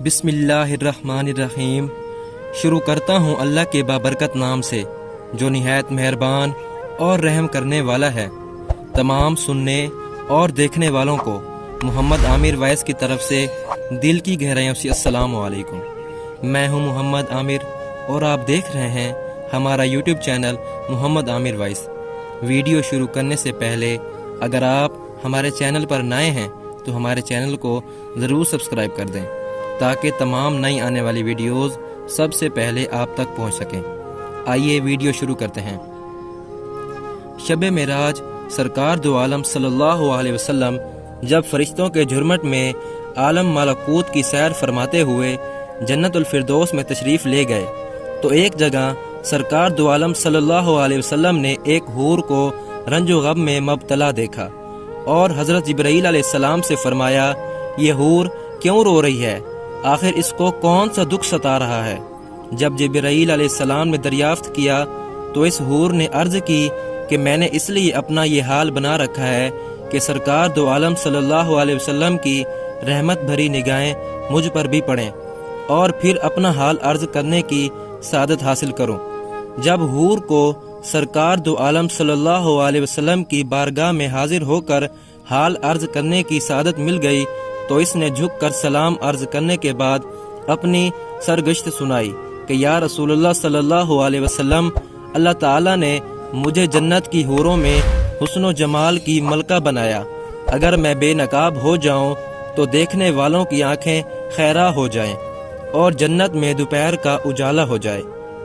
بسم اللہ الرحمن الرحیم۔ شروع کرتا ہوں اللہ کے بابرکت نام سے جو نہایت مہربان اور رحم کرنے والا ہے۔ تمام سننے اور دیکھنے والوں کو محمد عامر وائس کی طرف سے دل کی گہرائیوں سے السلام علیکم۔ میں ہوں محمد عامر اور آپ دیکھ رہے ہیں ہمارا یوٹیوب چینل محمد عامر وائس۔ ویڈیو شروع کرنے سے پہلے اگر آپ ہمارے چینل پر نئے ہیں تو ہمارے چینل کو ضرور سبسکرائب کر دیں تاکہ تمام نئی آنے والی ویڈیوز سب سے پہلے آپ تک پہنچ سکیں۔ آئیے ویڈیو شروع کرتے ہیں۔ شب معراج سرکار دو عالم صلی اللہ علیہ وسلم جب فرشتوں کے جھرمٹ میں عالم ملکوت کی سیر فرماتے ہوئے جنت الفردوس میں تشریف لے گئے تو ایک جگہ سرکار دو عالم صلی اللہ علیہ وسلم نے ایک حور کو رنج و غم میں مبتلا دیکھا اور حضرت جبرائیل علیہ السلام سے فرمایا، یہ حور کیوں رو رہی ہے؟ آخر اس کو کون سا دکھ ستا رہا ہے؟ جب جبرائیل علیہ السلام نے دریافت کیا تو اس حور نے عرض کی کہ میں نے اس لیے اپنا یہ حال بنا رکھا ہے کہ سرکار دو عالم صلی اللہ علیہ وسلم کی رحمت بھری نگاہیں مجھ پر بھی پڑیں اور پھر اپنا حال عرض کرنے کی سعادت حاصل کروں۔ جب حور کو سرکار دو عالم صلی اللہ علیہ وسلم کی بارگاہ میں حاضر ہو کر حال عرض کرنے کی سعادت مل گئی تو اس نے جھک کر سلام عرض کرنے کے بعد اپنی سرگشت سنائی کہ یا رسول اللہ صلی اللہ علیہ وسلم، اللہ تعالیٰ نے مجھے جنت کی حوروں میں حسن و جمال کی ملکہ بنایا۔ اگر میں بے نقاب ہو جاؤں تو دیکھنے والوں کی آنکھیں خیرہ ہو جائیں اور جنت میں دوپہر کا اجالا ہو جائے۔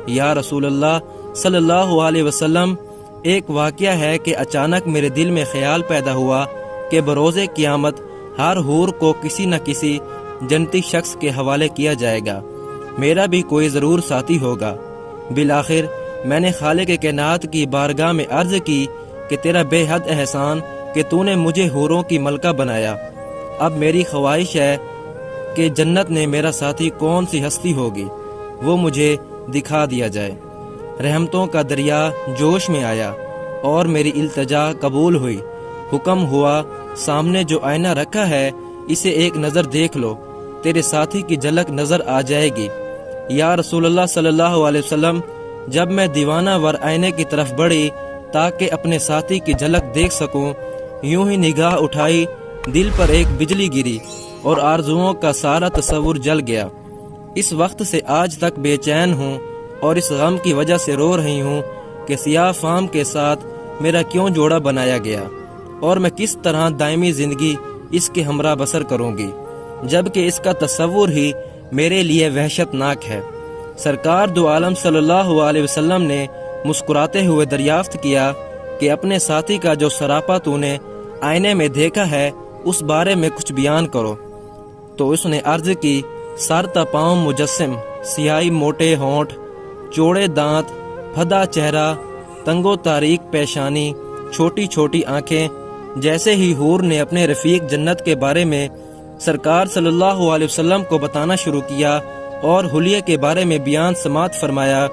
یا رسول اللہ صلی اللہ علیہ وسلم، ایک واقعہ ہے کہ اچانک میرے دل میں خیال پیدا ہوا کہ بروز قیامت ہر حور کو کسی نہ کسی جنتی شخص کے حوالے کیا جائے گا، میرا بھی کوئی ضرور ساتھی ہوگا۔ بالآخر میں نے خالق کائنات کی بارگاہ میں عرض کی کہ تیرا بے حد احسان کہ تو نے مجھے حوروں کی ملکہ بنایا۔ اب میری خواہش ہے کہ جنت میں میرا ساتھی کون سی ہستی ہوگی، وہ مجھے دکھا دیا جائے۔ رحمتوں کا دریا جوش میں آیا اور میری التجا قبول ہوئی۔ حکم ہوا، سامنے جو آئینہ رکھا ہے اسے ایک نظر دیکھ لو، تیرے ساتھی کی جھلک نظر آ جائے گی۔ یا رسول اللہ صلی اللہ علیہ وسلم، جب میں دیوانہ ور آئینے کی طرف بڑھی تاکہ اپنے ساتھی کی جھلک دیکھ سکوں، یوں ہی نگاہ اٹھائی، دل پر ایک بجلی گری اور آرزوؤں کا سارا تصور جل گیا۔ اس وقت سے آج تک بے چین ہوں اور اس غم کی وجہ سے رو رہی ہوں کہ سیاہ فام کے ساتھ میرا کیوں جوڑا بنایا گیا اور میں کس طرح دائمی زندگی اس کے ہمراہ بسر کروں گی، جبکہ اس کا تصور ہی میرے لیے وحشت ناک ہے۔ سرکار دو عالم صلی اللہ علیہ وسلم نے مسکراتے ہوئے دریافت کیا کہ اپنے ساتھی کا جو سراپا تو نے آئینے میں دیکھا ہے اس بارے میں کچھ بیان کرو۔ تو اس نے عرض کی، سر تا پاؤں مجسم، سیاہی موٹے ہونٹ، چوڑے دانت، پھدا چہرہ، تنگو تاریک پیشانی، چھوٹی چھوٹی آنکھیں۔ جیسے ہی حور نے اپنے رفیق جنت کے بارے میں سرکار صلی اللہ علیہ وسلم کو بتانا شروع کیا اور حلیے کے بارے میں بیان سماعت فرمایا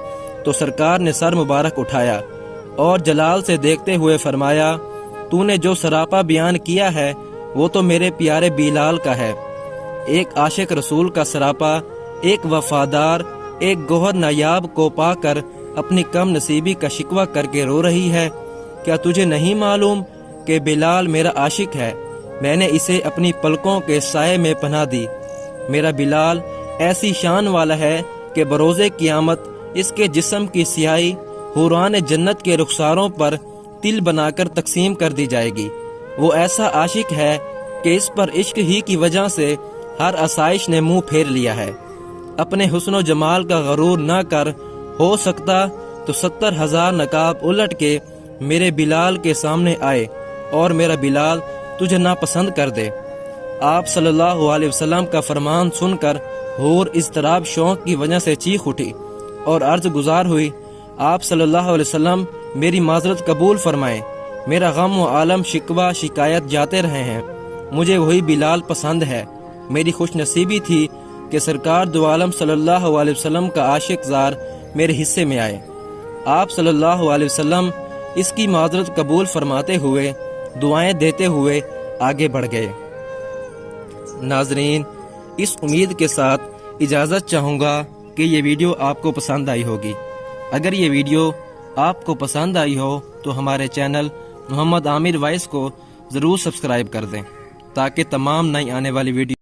تو سرکار نے سر مبارک اٹھایا اور جلال سے دیکھتے ہوئے فرمایا، تو نے جو سراپا بیان کیا ہے وہ تو میرے پیارے بلال کا ہے۔ ایک عاشق رسول کا سراپا، ایک وفادار، ایک گوہر نایاب کو پا کر اپنی کم نصیبی کا شکوہ کر کے رو رہی ہے۔ کیا تجھے نہیں معلوم کہ بلال میرا عاشق ہے؟ میں نے اسے اپنی پلکوں کے سائے میں پناہ دی۔ میرا بلال ایسی شان والا ہے کہ بروز قیامت اس کے جسم کی سیاہی حوران جنت کے رخساروں پر تل بنا کر تقسیم کر دی جائے گی۔ وہ ایسا عاشق ہے کہ اس پر عشق ہی کی وجہ سے ہر آسائش نے منہ پھیر لیا ہے۔ اپنے حسن و جمال کا غرور نہ کر، ہو سکتا تو 70,000 نقاب الٹ کے میرے بلال کے سامنے آئے اور میرا بلال تجھے ناپسند کر دے۔ آپ صلی اللہ علیہ وسلم کا فرمان سن کر حور اضطراب شوق کی وجہ سے چیخ اٹھی اور عرض گزار ہوئی، آپ صلی اللہ علیہ وسلم میری معذرت قبول فرمائیں، میرا غم و عالم شکوہ شکایت جاتے رہے ہیں، مجھے وہی بلال پسند ہے۔ میری خوش نصیبی تھی کہ سرکار دو عالم صلی اللہ علیہ وسلم کا عاشق زار میرے حصے میں آئے۔ آپ صلی اللہ علیہ وسلم اس کی معذرت قبول فرماتے ہوئے دعائیں دیتے ہوئے آگے بڑھ گئے۔ ناظرین، اس امید کے ساتھ اجازت چاہوں گا کہ یہ ویڈیو آپ کو پسند آئی ہوگی۔ اگر یہ ویڈیو آپ کو پسند آئی ہو تو ہمارے چینل محمد عامر وائس کو ضرور سبسکرائب کر دیں تاکہ تمام نئی آنے والی ویڈیو